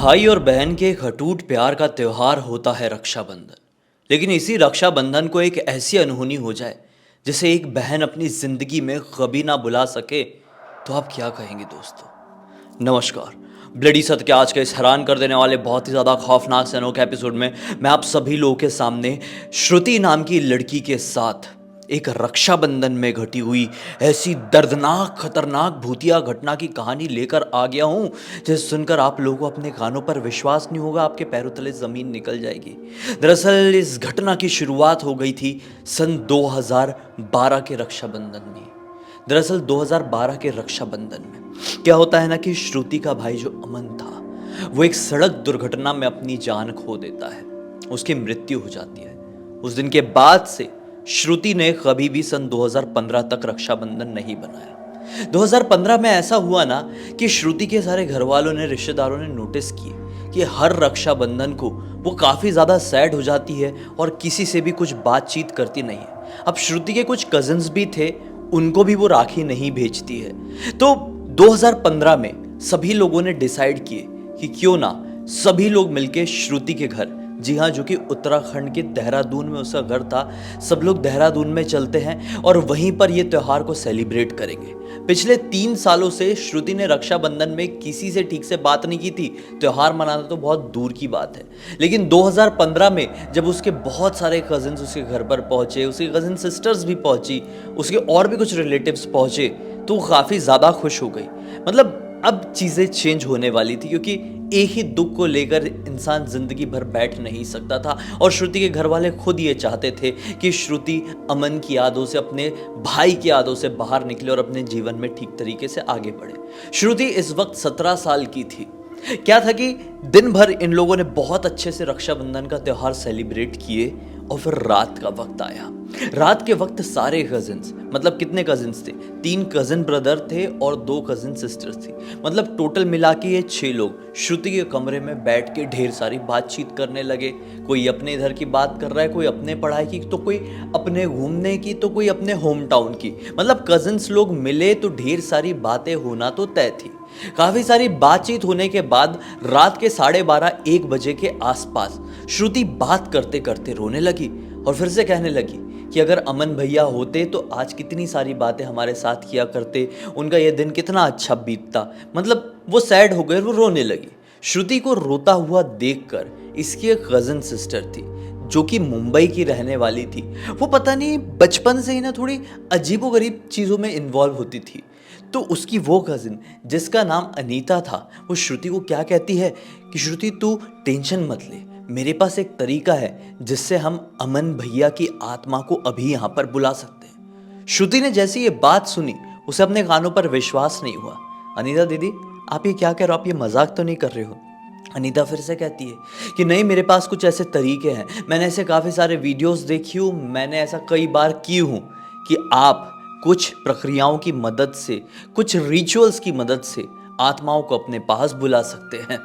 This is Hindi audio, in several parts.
भाई और बहन के एक अटूट प्यार का त्योहार होता है रक्षाबंधन। लेकिन इसी रक्षाबंधन को एक ऐसी अनहोनी हो जाए जिसे एक बहन अपनी जिंदगी में कभी ना बुला सके, तो आप क्या कहेंगे दोस्तों। नमस्कार। ब्लडी सत्य के आज के इस हैरान कर देने वाले बहुत ही ज़्यादा खौफनाक से अनोखे एपिसोड में मैं आप सभी लोगों के सामने श्रुति नाम की लड़की के साथ एक रक्षाबंधन में घटी हुई ऐसी दर्दनाक खतरनाक भूतिया घटना की कहानी लेकर आ गया हूं, जिसे सुनकर आप लोगों को अपने कानों पर विश्वास नहीं होगा, आपके पैरों तले ज़मीन निकल जाएगी। दरअसल इस घटना की शुरुआत हो गई थी सन 2012 के रक्षाबंधन में। दरअसल 2012 के रक्षाबंधन में क्या होता है ना कि श्रुति का भाई जो अमन था वो एक सड़क दुर्घटना में अपनी जान खो देता है। उसकी मृत्यु हो जाती है। उस दिन के बाद से श्रुति ने कभी भी सन 2015 तक रक्षाबंधन नहीं बनाया। 2015 में ऐसा हुआ ना कि श्रुति के सारे घर वालों ने, रिश्तेदारों ने नोटिस किए कि हर रक्षाबंधन को वो काफ़ी ज़्यादा सैड हो जाती है और किसी से भी कुछ बातचीत करती नहीं है। अब श्रुति के कुछ कजिन्स भी थे, उनको भी वो राखी नहीं भेजती है। तो 2015 में सभी लोगों ने डिसाइड किए कि क्यों ना सभी लोग मिलके श्रुति के घर, जी हाँ, जो कि उत्तराखंड के देहरादून में उसका घर था, सब लोग देहरादून में चलते हैं और वहीं पर ये त्यौहार को सेलिब्रेट करेंगे। पिछले 3 सालों से श्रुति ने रक्षाबंधन में किसी से ठीक से बात नहीं की थी। त्यौहार मनाना तो बहुत दूर की बात है। लेकिन 2015 में जब उसके बहुत सारे कजिन्स उसके घर पर पहुंचे, उसकी कजिन सिस्टर्स भी पहुंची, उसके और भी कुछ रिलेटिव्स पहुंचे, तो वो काफ़ी ज़्यादा खुश हो गई। मतलब अब चीज़ें चेंज होने वाली थी, क्योंकि एक ही दुख को लेकर इंसान जिंदगी भर बैठ नहीं सकता था। और श्रुति के घर वाले खुद ये चाहते थे कि श्रुति अमन की यादों से, अपने भाई की यादों से बाहर निकले और अपने जीवन में ठीक तरीके से आगे बढ़े। श्रुति इस वक्त 17 साल की थी। क्या था कि दिन भर इन लोगों ने बहुत अच्छे से रक्षाबंधन का त्यौहार सेलिब्रेट किए और फिर रात का वक्त आया। रात के वक्त सारे कजिन्स, मतलब कितने कजिन्स थे, 3 कजिन ब्रदर थे और 2 कजिन सिस्टर्स थी, मतलब टोटल मिला के ये 6 लोग श्रुति के कमरे में बैठ के ढेर सारी बातचीत करने लगे। कोई अपने इधर की बात कर रहा है, कोई अपने पढ़ाई की, तो कोई अपने घूमने की, तो कोई अपने होम टाउन की। मतलब कजिन्स लोग मिले तो ढेर सारी बातें होना तो तय थी। काफी सारी बातचीत होने के बाद रात के 12:30-1 बजे के आसपास श्रुति बात करते करते रोने लगी और फिर से कहने लगी कि अगर अमन भैया होते तो आज कितनी सारी बातें हमारे साथ किया करते, उनका ये दिन कितना अच्छा बीतता। मतलब वो सैड हो गए, वो रोने लगी। श्रुति को रोता हुआ देखकर इसकी एक कजिन सिस्टर थी जो कि मुंबई की रहने वाली थी। वो पता नहीं बचपन से ही ना थोड़ी अजीबोगरीब चीज़ों में इन्वॉल्व होती थी। तो उसकी वो कजिन जिसका नाम अनीता था, वो श्रुति को क्या कहती है कि श्रुति तू टेंशन मत ले, मेरे पास एक तरीका है जिससे हम अमन भैया की आत्मा को अभी यहाँ पर बुला सकते हैं। श्रुति ने जैसे ये बात सुनी, उसे अपने कानों पर विश्वास नहीं हुआ। अनीता दीदी, आप ये क्या कह रहे हो, आप ये मजाक तो नहीं कर रहे हो? अनीता फिर से कहती है कि नहीं, मेरे पास कुछ ऐसे तरीके हैं, मैंने ऐसे काफ़ी सारे वीडियोस देखी हूँ, मैंने ऐसा कई बार की हूँ कि आप कुछ प्रक्रियाओं की मदद से, कुछ रिचुअल्स की मदद से आत्माओं को अपने पास बुला सकते हैं।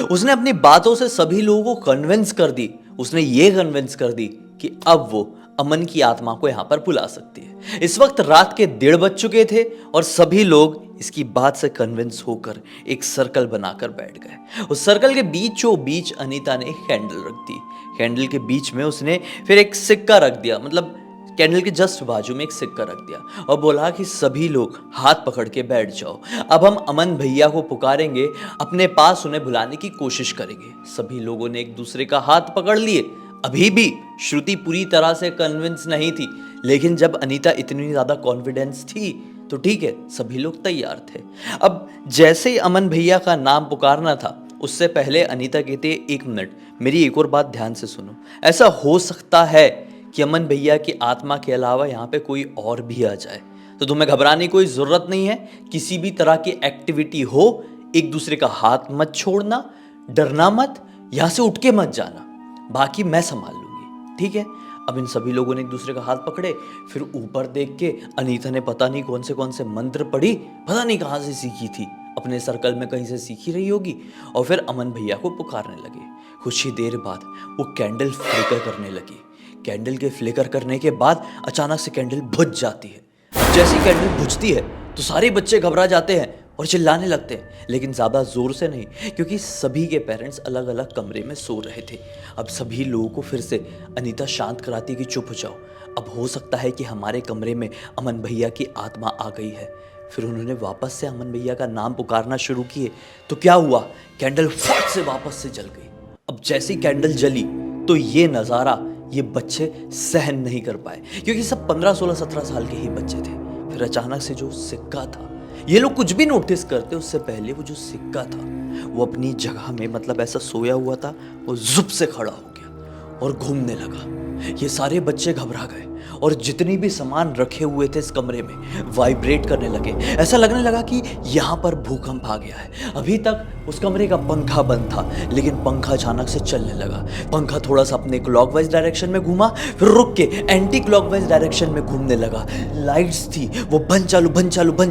उसने अपनी बातों से सभी लोगों को कन्विंस कर दी। उसने ये कन्विंस कर दी कि अब वो अमन की आत्मा को यहाँ पर बुला सकती है। इस वक्त रात के 1:30 बज चुके थे और सभी लोग इसकी बात से कन्विंस होकर एक सर्कल बनाकर बैठ गए। उस सर्कल के बीचों बीच अनीता ने एक कैंडल रख दी। कैंडल के बीच में उसने फिर एक सिक्का रख दिया, मतलब कैंडल के जस्ट बाजू में एक सिक्का रख दिया और बोला कि सभी लोग हाथ पकड़ के बैठ जाओ। अब हम अमन भैया को पुकारेंगे, अपने पास उन्हें बुलाने की कोशिश करेंगे। सभी लोगों ने एक दूसरे का हाथ पकड़ लिए। अभी भी श्रुति पूरी तरह से कन्विंस नहीं थी, लेकिन जब अनीता इतनी ज्यादा कॉन्फिडेंस थी तो ठीक है, सभी लोग तैयार थे। अब जैसे ही अमन भैया का नाम पुकारना था, उससे पहले अनीता कहती है 1 मिनट, मेरी एक और बात ध्यान से सुनो। ऐसा हो सकता है कि अमन भैया की आत्मा के अलावा यहाँ पे कोई और भी आ जाए, तो तुम्हें घबराने की कोई ज़रूरत नहीं है। किसी भी तरह की एक्टिविटी हो, एक दूसरे का हाथ मत छोड़ना, डरना मत, यहाँ से उठ के मत जाना, बाकी मैं संभाल लूँगी, ठीक है? अब इन सभी लोगों ने एक दूसरे का हाथ पकड़े। फिर ऊपर देख के अनीता ने पता नहीं कौन से मंत्र पढ़ी, पता नहीं कहाँ से सीखी थी, अपने सर्कल में कहीं से सीखी रही होगी, और फिर अमन भैया को पुकारने लगे। कुछ ही देर बाद वो कैंडल फ्लिकर करने लगी। कैंडल के फ्लिकर करने के बाद अचानक से कैंडल बुझ जाती है। जैसे ही कैंडल बुझती है तो सारे बच्चे घबरा जाते हैं और चिल्लाने लगते हैं, लेकिन ज़्यादा ज़ोर से नहीं, क्योंकि सभी के पेरेंट्स अलग अलग कमरे में सो रहे थे। अब सभी लोगों को फिर से अनीता शांत कराती कि चुप हो जाओ, अब हो सकता है कि हमारे कमरे में अमन भैया की आत्मा आ गई है। फिर उन्होंने वापस से अमन भैया का नाम पुकारना शुरू किए, तो क्या हुआ, कैंडल फट से वापस से जल गई। अब जैसी कैंडल जली तो ये नज़ारा ये बच्चे सहन नहीं कर पाए, क्योंकि सब 15, 16, 17 साल के ही बच्चे थे। फिर अचानक से जो सिक्का था, ये लोग कुछ भी नोटिस करते उससे पहले वो जो सिक्का था वो अपनी जगह में, मतलब ऐसा सोया हुआ था, वो जुप से खड़ा हो गया और घूमने लगा। ये सारे बच्चे घबरा गए और जितनी भी सामान रखे हुए थे इस कमरे में वाइब्रेट करने लगे। ऐसा लगने लगा कि यहाँ पर भूकंप आ गया है। अभी तक उस कमरे का पंखा बंद था, लेकिन पंखा अचानक से चलने लगा। पंखा थोड़ा सा अपने क्लॉकवाइज डायरेक्शन में घूमा, फिर रुक के एंटी क्लॉकवाइज डायरेक्शन में घूमने लगा। लाइट्स थी वो बंद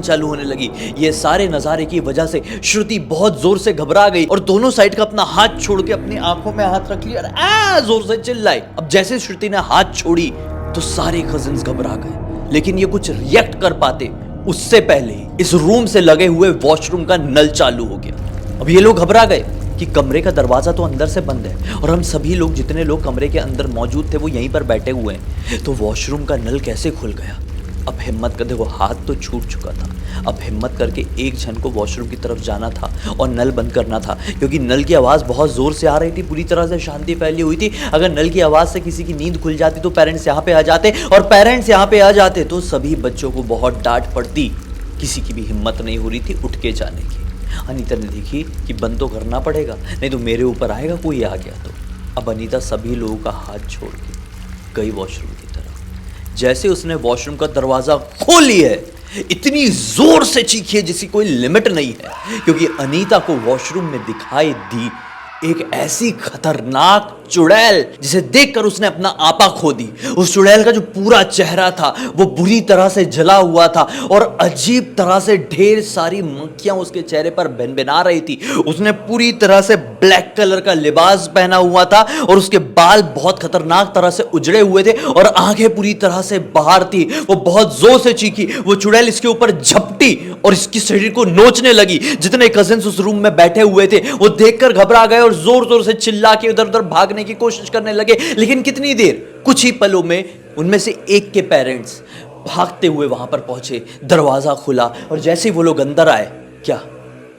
चालू होने लगी। ये सारे नज़ारे की वजह से श्रुति बहुत जोर से घबरा गई और दोनों साइड का अपना हाथ छोड़ के अपनी आंखों में हाथ रख लिया और जोर से चिल्लाई। अब जैसे श्रुति ने हाथ छोड़ी तो सारे कजिन्स घबरा गए, लेकिन ये कुछ रिएक्ट कर पाते उससे पहले ही इस रूम से लगे हुए वॉशरूम का नल चालू हो गया। अब ये लोग घबरा गए कि कमरे का दरवाजा तो अंदर से बंद है और हम सभी लोग, जितने लोग कमरे के अंदर मौजूद थे, वो यहीं पर बैठे हुए हैं, तो वॉशरूम का नल कैसे खुल गया। अब हिम्मत कर, देखो हाथ तो छूट चुका था, अब हिम्मत करके एक जन को वॉशरूम की तरफ जाना था और नल बंद करना था, क्योंकि नल की आवाज़ बहुत ज़ोर से आ रही थी, पूरी तरह से शांति फैली हुई थी। अगर नल की आवाज़ से किसी की नींद खुल जाती तो पेरेंट्स यहाँ पे आ जाते, और पेरेंट्स यहाँ पे आ जाते तो सभी बच्चों को बहुत डांट पड़ती। किसी की भी हिम्मत नहीं हो रही थी उठ के जाने की। अनीता ने देखी कि बंद तो करना पड़ेगा, नहीं तो मेरे ऊपर आएगा कोई आ गया तो। अब अनीता सभी लोगों का हाथ छोड़ के गई वॉशरूम की तरफ। जैसे उसने वॉशरूम का दरवाजा खोल लिया है, इतनी जोर से चीखी है जिसकी कोई लिमिट नहीं है, क्योंकि अनीता को वॉशरूम में दिखाई दी एक ऐसी खतरनाक चुड़ैल जिसे देखकर उसने अपना आपा खो दी। उस चुड़ैल का जो पूरा चेहरा था वो बुरी तरह से जला हुआ था और अजीब तरह से ढेर सारी मक्खियां उसके चेहरे पर भिनभिना रही थी। उसने पूरी तरह से ब्लैक कलर का लिबास पहना हुआ था और उसके बाल बहुत खतरनाक तरह से उजड़े हुए थे और आंखें पूरी तरह से बाहर थी। वो बहुत जोर से चीखी, वो चुड़ैल इसके ऊपर झपटी और इसकी शरीर को नोचने लगी। जितने कजिन्स उस रूम में बैठे हुए थे वो देखकर घबरा गए और जोर जोर से चिल्ला के उधर उधर भागने की कोशिश करने लगे। लेकिन कितनी देर, कुछ ही पलों में उनमें से एक के पेरेंट्स भागते हुए वहां पर पहुंचे। दरवाजा खुला और जैसे ही वो लोग अंदर आए, क्या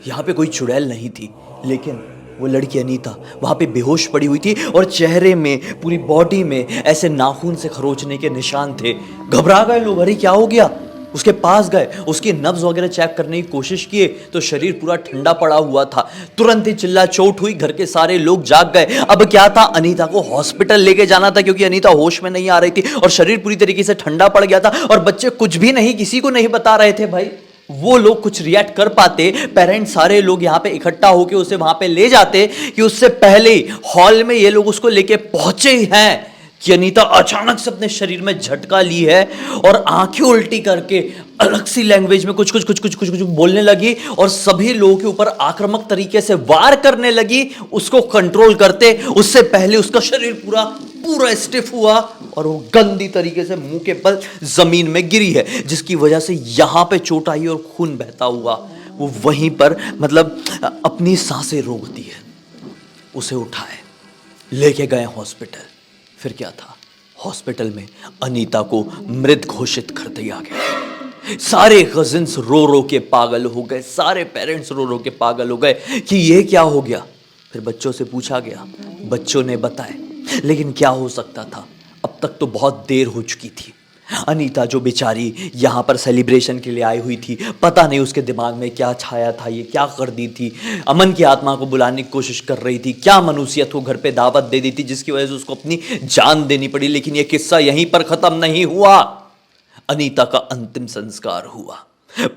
यहां पे कोई चुड़ैल नहीं थी, लेकिन वो लड़की अनीता वहां पे बेहोश पड़ी हुई थी और चेहरे में, पूरी बॉडी में ऐसे नाखून से खरोचने के निशान थे। घबरा गए लोग, अरे क्या हो गया। उसके पास गए, उसकी नब्ज वगैरह चेक करने की कोशिश किए तो शरीर पूरा ठंडा पड़ा हुआ था। तुरंत ही चिल्ला चोट हुई, घर के सारे लोग जाग गए। अब क्या था, अनीता को हॉस्पिटल लेके जाना था, क्योंकि अनीता होश में नहीं आ रही थी और शरीर पूरी तरीके से ठंडा पड़ गया था। और बच्चे कुछ भी नहीं, किसी को नहीं बता रहे थे। भाई वो लोग कुछ रिएक्ट कर पाते, पेरेंट्स सारे लोग यहाँ पे इकट्ठा होकर उसे वहां पे ले जाते, कि उससे पहले हॉल में ये लोग उसको लेके पहुंचे हैं कि अनीता अचानक से अपने शरीर में झटका ली है और आंखें उल्टी करके अलग सी लैंग्वेज में कुछ बोलने लगी और सभी लोगों के ऊपर आक्रामक तरीके से वार करने लगी, उसको कंट्रोल करते। उससे पहले उसका शरीर पूरा स्टिफ हुआ और वो गंदी तरीके से मुंह के बल जमीन में गिरी है, जिसकी वजह से यहां पे चोट आई और खून बहता हुआ वो वहीं पर, मतलब अपनी सांसें रोक दी है। उसे उठाए, लेके गए हॉस्पिटल। फिर क्या था, हॉस्पिटल में अनीता को मृत घोषित कर दिया गया। सारे कजिन्स रो रो के पागल हो गए, सारे पेरेंट्स रो रो के पागल हो गए कि ये क्या हो गया। फिर बच्चों से पूछा गया, बच्चों ने बताया, लेकिन क्या हो सकता था, अब तक तो बहुत देर हो चुकी थी। अनीता जो बेचारी यहाँ पर सेलिब्रेशन के लिए आई हुई थी, पता नहीं उसके दिमाग में क्या छाया था, ये क्या कर दी थी। अमन की आत्मा को बुलाने की कोशिश कर रही थी, क्या मनुष्यत को घर पे दावत दे दी थी जिसकी वजह से उसको अपनी जान देनी पड़ी। लेकिन ये किस्सा यहीं पर खत्म नहीं हुआ। अनीता का अंतिम संस्कार हुआ,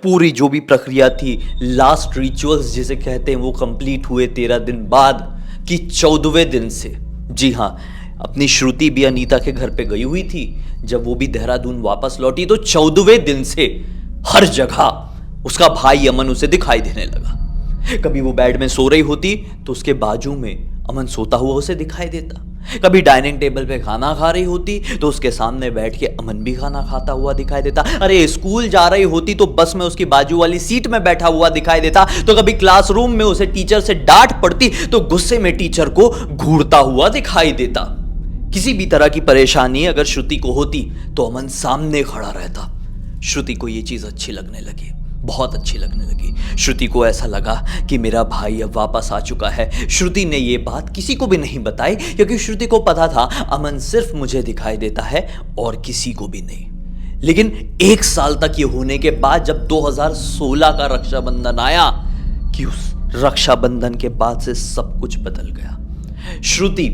पूरी जो भी प्रक्रिया थी, लास्ट रिचुअल्स जिसे कहते हैं, वो कंप्लीट हुए 13 दिन बाद कि 14वें दिन से। जी हाँ, अपनी श्रुति भी अनीता के घर पे गई हुई थी। जब वो भी देहरादून वापस लौटी तो 14वें दिन से हर जगह उसका भाई अमन उसे दिखाई देने लगा। कभी वो बेड में सो रही होती तो उसके बाजू में अमन सोता हुआ उसे दिखाई देता। कभी डाइनिंग टेबल पे खाना खा रही होती तो उसके सामने बैठ के अमन भी खाना खाता हुआ दिखाई देता। अरे स्कूल जा रही होती तो बस में उसकी बाजू वाली सीट में बैठा हुआ दिखाई देता। तो कभी क्लासरूम में उसे टीचर से डांट पड़ती तो गुस्से में टीचर को घूरता हुआ दिखाई देता। किसी भी तरह की परेशानी अगर श्रुति को होती तो अमन सामने खड़ा रहता। श्रुति को यह चीज अच्छी लगने लगी, बहुत अच्छी लगने लगी। श्रुति को ऐसा लगा कि मेरा भाई अब वापस आ चुका है। श्रुति ने यह बात किसी को भी नहीं बताई क्योंकि श्रुति को पता था अमन सिर्फ मुझे दिखाई देता है और किसी को भी नहीं। लेकिन 1 साल तक ये होने के बाद जब 2016 का रक्षाबंधन आया कि उस रक्षाबंधन के बाद से सब कुछ बदल गया। श्रुति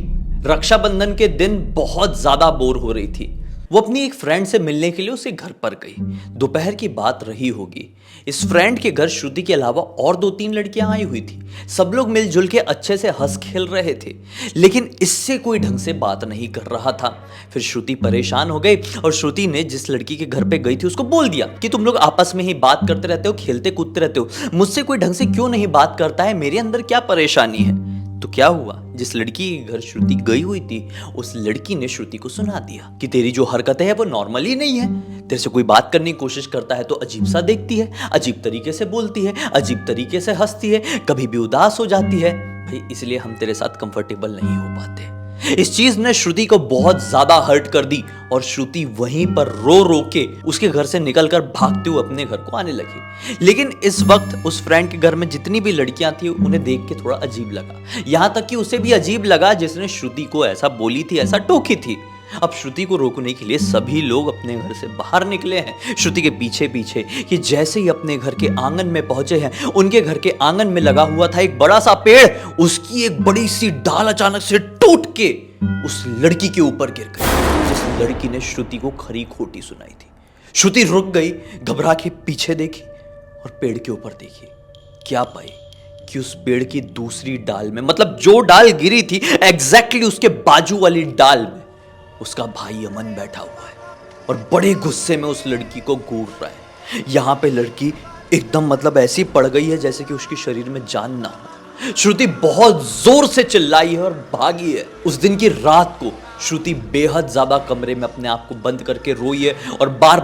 रक्षाबंधन के दिन बहुत ज्यादा बोर हो रही थी। वो अपनी एक फ्रेंड से मिलने के लिए उसके घर पर गई। दोपहर की बात रही होगी। इस फ्रेंड के घर श्रुति के अलावा और 2-3 लड़कियां आई हुई थी। सब लोग मिलजुल के अच्छे से हंस खेल रहे थे, लेकिन इससे कोई ढंग से बात नहीं कर रहा था। फिर श्रुति परेशान हो गई और श्रुति ने जिस लड़की के घर पे गई थी उसको बोल दिया कि तुम लोग आपस में ही बात करते रहते हो, खेलते कूदते रहते हो, मुझसे कोई ढंग से क्यों नहीं बात करता है, मेरे अंदर क्या परेशानी है। तो क्या हुआ, जिस लड़की के घर श्रुति गई हुई थी उस लड़की ने श्रुति को सुना दिया कि तेरी जो हरकतें है वो नॉर्मल ही नहीं है। तेरे से कोई बात करने की कोशिश करता है तो अजीब सा देखती है, अजीब तरीके से बोलती है, अजीब तरीके से हंसती है, कभी भी उदास हो जाती है। भाई इसलिए हम तेरे साथ कंफर्टेबल नहीं हो पाते। इस चीज ने श्रुति को बहुत ज्यादा हर्ट कर दी और श्रुति वहीं पर रो रो के उसके घर से निकलकर भागते हुए अपने घर को आने लगी। लेकिन इस वक्त उस फ्रेंड के घर में जितनी भी लड़कियां थी उन्हें देख के थोड़ा अजीब लगा। यहां तक कि उसे भी अजीब लगा जिसने श्रुति को ऐसा बोली थी, ऐसा टोकी थी। अब श्रुति को रोकने के लिए सभी लोग अपने घर से बाहर निकले हैं श्रुति के पीछे पीछे। कि जैसे ही अपने घर के आंगन में पहुंचे हैं, उनके घर के आंगन में लगा हुआ था एक बड़ा सा पेड़, उसकी एक बड़ी सी डाल अचानक से टूट के उस लड़की के ऊपर गिर गई, जिस लड़की ने श्रुति को खरी खोटी सुनाई थी। श्रुति रुक गई, घबरा के पीछे देखी और पेड़ के ऊपर देखी। क्या पाई कि उस पेड़ की दूसरी डाल में, मतलब जो डाल गिरी थी एग्जैक्टली उसके बाजू वाली डाल में उसका भाई अमन बैठा हुआ है और बड़े गुस्से में उस लड़की को घूर रहा है। यहां पे लड़की एकदम मतलब ऐसी पड़ गई है जैसे कि उसके शरीर में जान ना हो। श्रुति बहुत जोर से चिल्लाई है और भागी है। उस दिन की रात को श्रुति बेहद ज्यादा कमरे में अपने आप को बंद करके रोई है और बार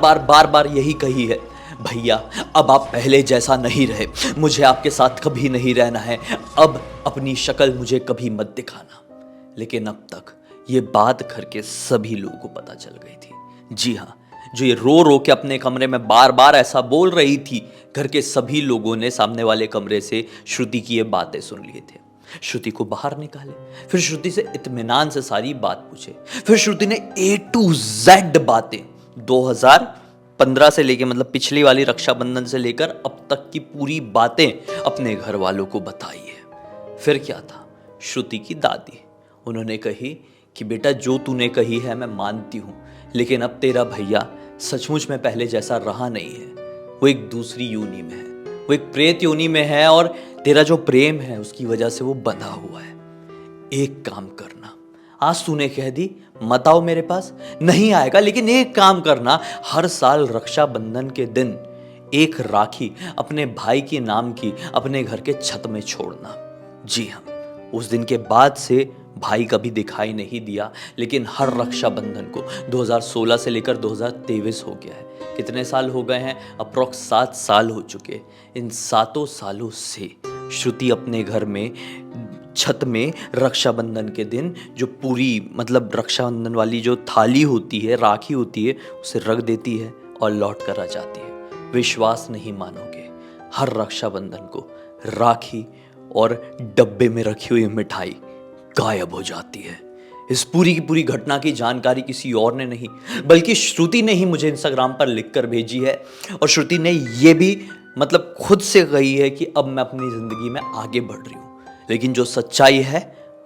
बार यही कही है, भैया अब आप पहले जैसा नहीं रहे, मुझे आपके साथ कभी नहीं रहना है, अब अपनी शक्ल मुझे कभी मत दिखाना। लेकिन अब तक ये बात घर के सभी लोगों को पता चल गई थी। जी हाँ, जो ये रो रो के अपने कमरे में बार बार ऐसा बोल रही थी, घर के सभी लोगों ने सामने वाले कमरे से श्रुति की ये बातें सुन लिए थे। श्रुति को बाहर निकाले, फिर श्रुति से इत्मीनान से सारी बात पूछे। फिर श्रुति ने A to Z बातें 2015 से लेकर, मतलब पिछली वाली रक्षाबंधन से लेकर अब तक की पूरी बातें अपने घर वालों को बताई है। फिर क्या था, श्रुति की दादी उन्होंने कही कि बेटा जो तूने कही है मैं मानती हूं, लेकिन अब तेरा भैया सचमुच में पहले जैसा रहा नहीं है। वो एक दूसरी योनि में है, वो एक प्रेत योनि में है और तेरा जो प्रेम है उसकी वजह से वो बंधा हुआ है। एक काम करना, आज तूने कह दी मत आओ मेरे पास, नहीं आएगा, लेकिन एक काम करना, हर साल रक्षाबंधन के दिन एक राखी अपने भाई के नाम की अपने घर के छत में छोड़ना। जी हाँ, उस दिन के बाद से भाई कभी दिखाई नहीं दिया, लेकिन हर रक्षाबंधन को 2016 से लेकर 2023 हो गया है। कितने साल हो गए हैं? अप्रॉक्स 7 साल हो चुके। इन 7 सालों से श्रुति अपने घर में छत में रक्षाबंधन के दिन जो पूरी मतलब रक्षाबंधन वाली जो थाली होती है, राखी होती है, उसे रख देती है और लौट कर आ जाती है। विश्वास नहीं मानोगे, हर रक्षाबंधन को राखी और डब्बे में रखी हुई मिठाई गायब हो जाती है। इस पूरी की पूरी घटना की जानकारी किसी और ने नहीं बल्कि श्रुति ने ही मुझे इंस्टाग्राम पर लिखकर भेजी है। और श्रुति ने यह भी मतलब खुद से कही है कि अब मैं अपनी जिंदगी में आगे बढ़ रही हूं, लेकिन जो सच्चाई है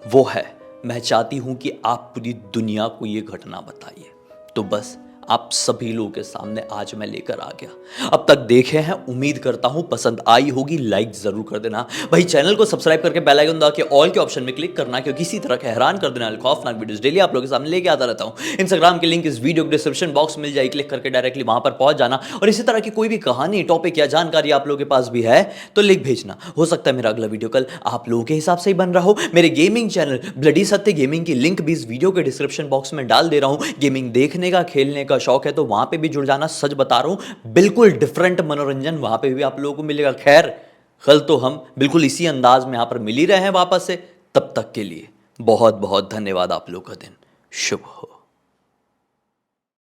वो है, मैं चाहती हूं कि आप पूरी दुनिया को ये घटना बताइए। तो बस आप सभी लोगों के सामने आज मैं लेकर आ गया। अब तक देखे हैं, उम्मीद करता हूं पसंद आई होगी, लाइक जरूर कर देना भाई। चैनल को सब्सक्राइब करके बेल आइकन दबा के ऑल के ऑप्शन में क्लिक करना, क्योंकि इसी तरह के हैरान कर देने वाले खौफनाक वीडियोस डेली आप लोगों के सामने लेके आता रहता हूं। इंस्टाग्राम की लिंक इस वीडियो के डिस्क्रिप्शन बॉक्स में मिल जाएगी, क्लिक करके डायरेक्टली वहां पर पहुंच जाना। और इसी तरह की कोई भी कहानी, टॉपिक या जानकारी आप लोगों के पास भी है तो लिख भेजना। हो सकता है मेरा अगला वीडियो कल आप लोगों के हिसाब से ही बन रहा हो। मेरे गेमिंग चैनल ब्लडी सत्य गेमिंग की लिंक भी इस वीडियो के डिस्क्रिप्शन बॉक्स में डाल दे रहा हूं। गेमिंग देखने का, खेलने का शौक है तो वहां पे भी जुड़ जाना। सच बता रहा हूं, बिल्कुल डिफरेंट मनोरंजन वहां पे भी आप लोगों को मिलेगा। खैर, कल तो हम बिल्कुल इसी अंदाज में यहां पर मिल ही रहे हैं वापस से। तब तक के लिए बहुत बहुत धन्यवाद। आप लोगों का दिन शुभ हो।